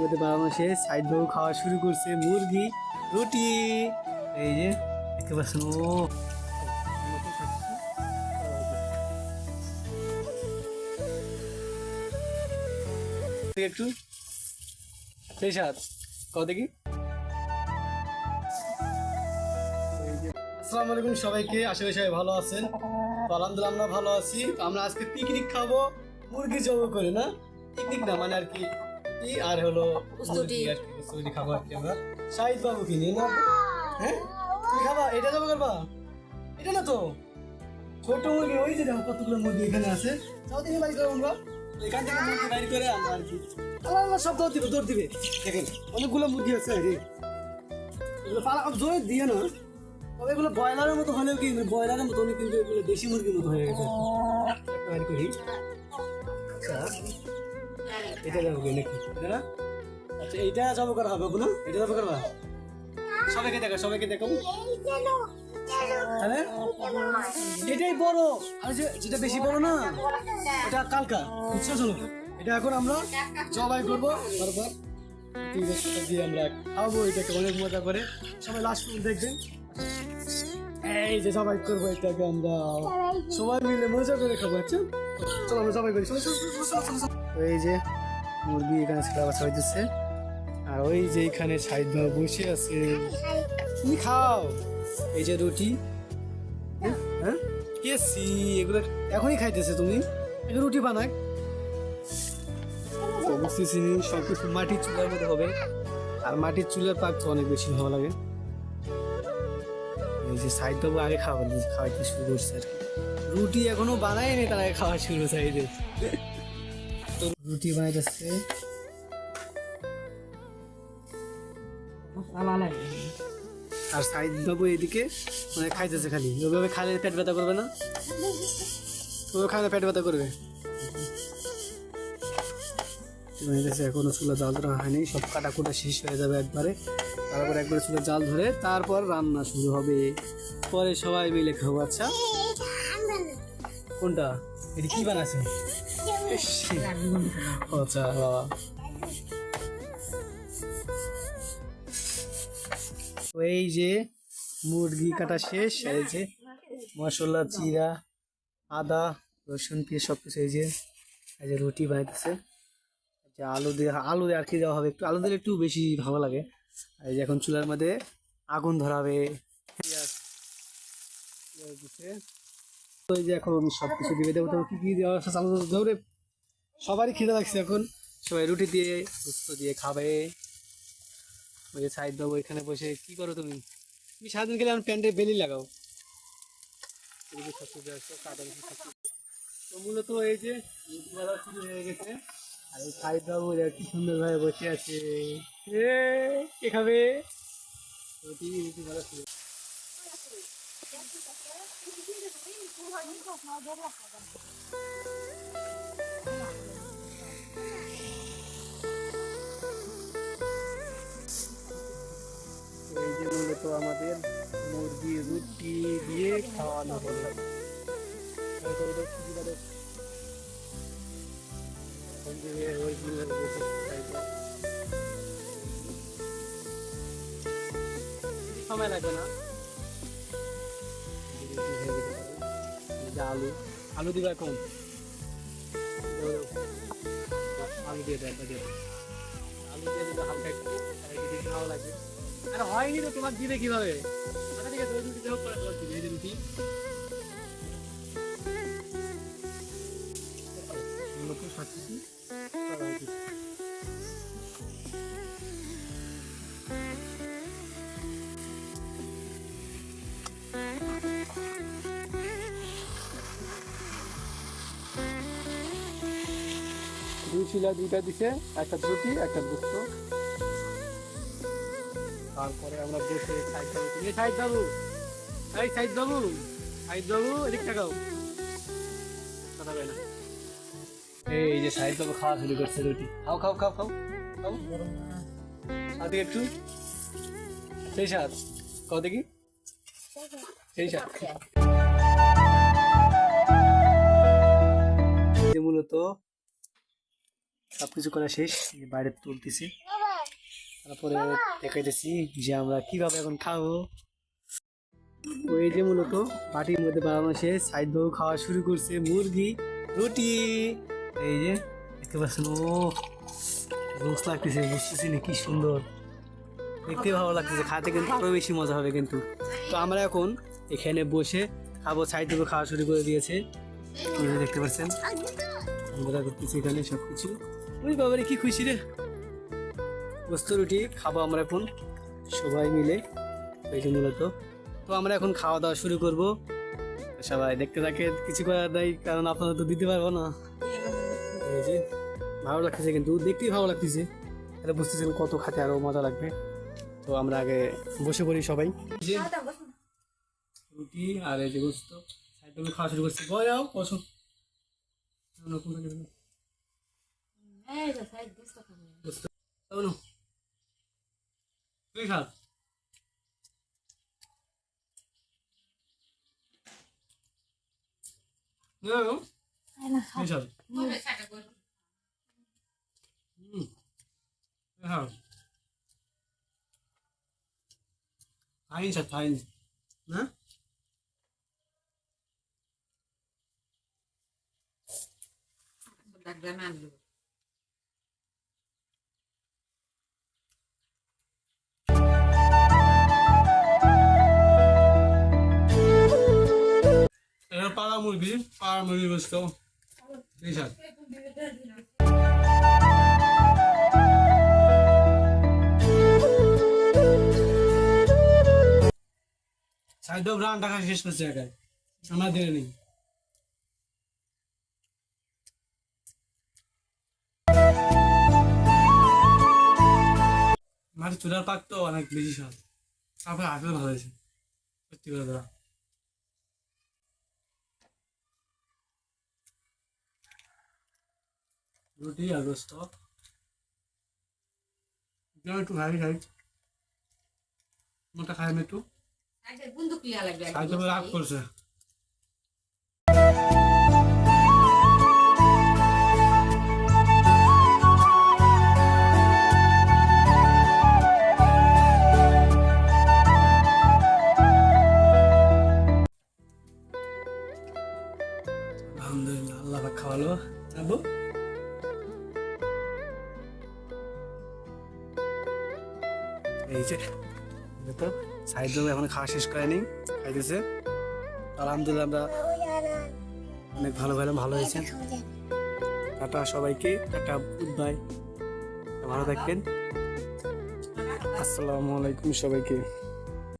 মধ্যে বানানো শেষ। সাইদ বাবু খাওয়া শুরু করছে মুরগি রুটি। এই যে দেখতে পাচ্ছেন, ও একটু সেই সাথ কত দেখি। আসসালামু আলাইকুম সবাইকে, আশা করি সবাই ভালো আছেন। তো আলহামদুলিল্লাহ আমরা ভালো আছি। তো আমরা আজকে পিকনিক খাবো মুরগি জবাই করে, না পিকনিক না মানে আর কি, আর হলো মুরগি আর কি প্রস্তুতি খাবো আর কি আমরা শাহিদ বাবুকে নিয়ে। না হ্যাঁ তুমি খাবা? এটা জবাই করবা? এটা না তো ছোট মুরগি, ওই যে দেখো কতগুলো মুরগি এখানে আছে। যাও দেখে বাড়ি করবো আমরা, এখান থেকে মুরগি বাইর করে আমরা আর কি আল্লাহ সব দৌড় দিবে দৌড় দিবে। দেখেন অনেকগুলো মুরগি আছে, এগুলো পালা জোরে দিয়ে না, তবে এগুলো ব্রয়লারের মতো হলেও কি ব্রয়লারের মতো অনেক, কিন্তু এগুলো দেশি মুরগির মতো হয়ে গেছে। বাইর করি। আচ্ছা এটা যাবো নাকি? এটা না, আচ্ছা এইটা জব করা হবে না? এটা জব করবা? সবাইকে দেখো, সবাইকে দেখো। হ্যাঁ এটাই বড়, আর যেটা বেশি বড় না এটা কালকা, বুঝছো? চলো এটা এখন আমরা জবাই করবো বারবার দিয়ে আমরা খাবো। এটাকে অনেক মজা করে, সবাই লাস্ট পর্যন্ত দেখবেন। এই যে জবাই করবো এটাকে আমরা সবাই মিলে মজা করে খাবো। আচ্ছা চলো আমরা জবাই করি। এই যে মুরগি এখানে ছেলা বাছা হইতেছে, আর ওই যে এখানে সাইদ বাবু বসে আছে। তুমি খাও। এই যে রুটি, হ্যাঁ কেসি এগুলো এখনই খাইতেছে। তুমি এগুলো রুটি বানাক বুঝতেছি। সব কিছু মাটির চুলার মধ্যে হবে, আর মাটির চুলার পাক তো অনেক বেশি ভালো লাগে। এই যে সাইদ বাবু আগে খাওয়াইতে শুরু করছে আর কি। রুটি এখনো বানায়নি, তার আগে খাওয়া শুরু সাইডে। তো রুটি বানাইতেছে, আর সাইদ বাবু এদিকে মানে খাইতেছে খালি। ওইভাবে খাইলে পেট ব্যথা করবে না? ওইভাবে খাইলে পেট ব্যথা করবে। এখনো চুলা জাল ধরা হয়নি, সব কাটাকুটা শেষ হয়ে যাবে একবারে। তারপর একবারে চুলা জাল ধরে তারপর রান্না শুরু হবে, পরে সবাই মিলে খাবো। আচ্ছা কোনটা এটি কি বানাচ্ছে? আচ্ছা বাবা, এই যে মুরগি কাটা শেষ। এই যে মশলা, জিরা, আদা, রসুন, পেঁয়াজ সবকিছু। এই যে রুটি বানাইতেছে। আলু দিয়ে আর কি দেওয়া হবে, একটু আলু দিলে একটু বেশি ভালো লাগে। এই যে এখন চুলার মধ্যে আগুন ধরাবে। এই যে এখন সবকিছু দিবে দেবো। তো কি কি দেওয়া চালু ধরে সবারই খিদে লাগছে এখন, সবাই রুটি দিয়ে গুস্ত দিয়ে খাবে। ওই যে সাইদ বাবু এখানে বসে কি করো তুমি? তুমি সারাদিন গেলে আমার প্যান্টে বেলি লাগাও। তো মূলত এই যে রুটি বাঁধা শুরু হয়ে গেছে, আর ওই সাইদ বাবু কি সুন্দর ভাবে বসে আছে। কে খাবে রুটি? রুটি বাঁধা শুরু। এই যে মূলত আমাদের মুরগি রুটি দিয়ে খাওয়ানো হলো। সময় লাগবে না। আলু আলু দিবা কম, আলু দিয়ে দেয়, আলু দিয়ে দিলে হালকা একটু ভালো লাগবে। আরে হয়নি তো, তোমার দিবে কিভাবে? আচ্ছা ঠিক আছে, ওই রুটি দেওয়া পরে তোমার দিবে। এই যে রুটি দুই শিলা দুইটা দিছে, একটা রুটি একটা গুস্ত। তারপরে আমরা বসে সাইদ বাবু, সাইদ বাবু, এই সাইদ বাবু, সাইদ বাবু এদিক টাকাও কথা বলে না। এই যে সাইদ বাবু খাওয়া শুরু করছে রুটি। খাও খাও খাও খাও খাও, সাথে একটু সেই সাথ খাও দেখি, সেই সাথ। মূলত সবকিছু করা শেষ, বাইরে তুলতেছি। তারপরে দেখাইতেছি যে আমরা কিভাবে এখন খাবো। ওই যে মূলত বাটির মধ্যে বানানো শেষ, সাইড বাবু খাওয়া শুরু করছে মুরগি রুটি। এই যে দেখতে পাচ্ছেন, ও রোজ লাগতেছে, বুঝতেছি না কি সুন্দর দেখতে, ভালো লাগতেছে, খাতে কিন্তু আরো বেশি মজা হবে কিন্তু। তো আমরা এখন এখানে বসে খাবো, সাইড বাবু খাওয়া শুরু করে দিয়েছে, এই যে দেখতে পাচ্ছেন আমরা করতেছি এখানে সবকিছু। ওই বাবারে কি খুশি রে, গোস্ত রুটি খাবো আমরা এখন সবাই মিলে। এই যে মূলত তো আমরা এখন খাওয়া দাওয়া শুরু করব, সবাই দেখতে থাকে, কিছু করার নাই কারণ আপনারা তো দিতে পারবো না। এই যে ভালো লাগতেছে কিন্তু, দেখতেই ভালো লাগতেছে, এটা বুঝতেছেন কত খাতে আরো মজা লাগবে। তো আমরা আগে বসে পড়ি সবাই। এই যে রুটি আর এই যে গোস্ত সাইড থেকে খাওয়া শুরু করছি। বয় যাও বসো, গোস্ত তুই খা। No. Richard. Ja. Fein. Ne? এটা পাড়া মুরগি গোস্ত। Richard. সাইড ব্রান্ড টাকা শেষ করছে একাই, আমরা দিয়ে নেই। মাটি চুলার পাক তো অনেক বেশি স্বাদ, তারপরে আসলে ভালো হয়েছে সত্যি করে দেওয়া। রুটি আর গোস্ত একটু খাই মোটা খাই আমি একটু খাইতে রাগ করছে। আলহামদুলিল্লাহ, আল্লাহ পাক খাওয়ালো। আবু এই যে তো সাইড এখন খাওয়া শেষ করেনি, খাইতেছে। আলহামদুলিল্লাহ আমরা অনেক ভালো হয়েছে। টাটা সবাইকে, টাটা, গুড বাই, ভালো থাকবেন, আসসালামু আলাইকুম সবাইকে।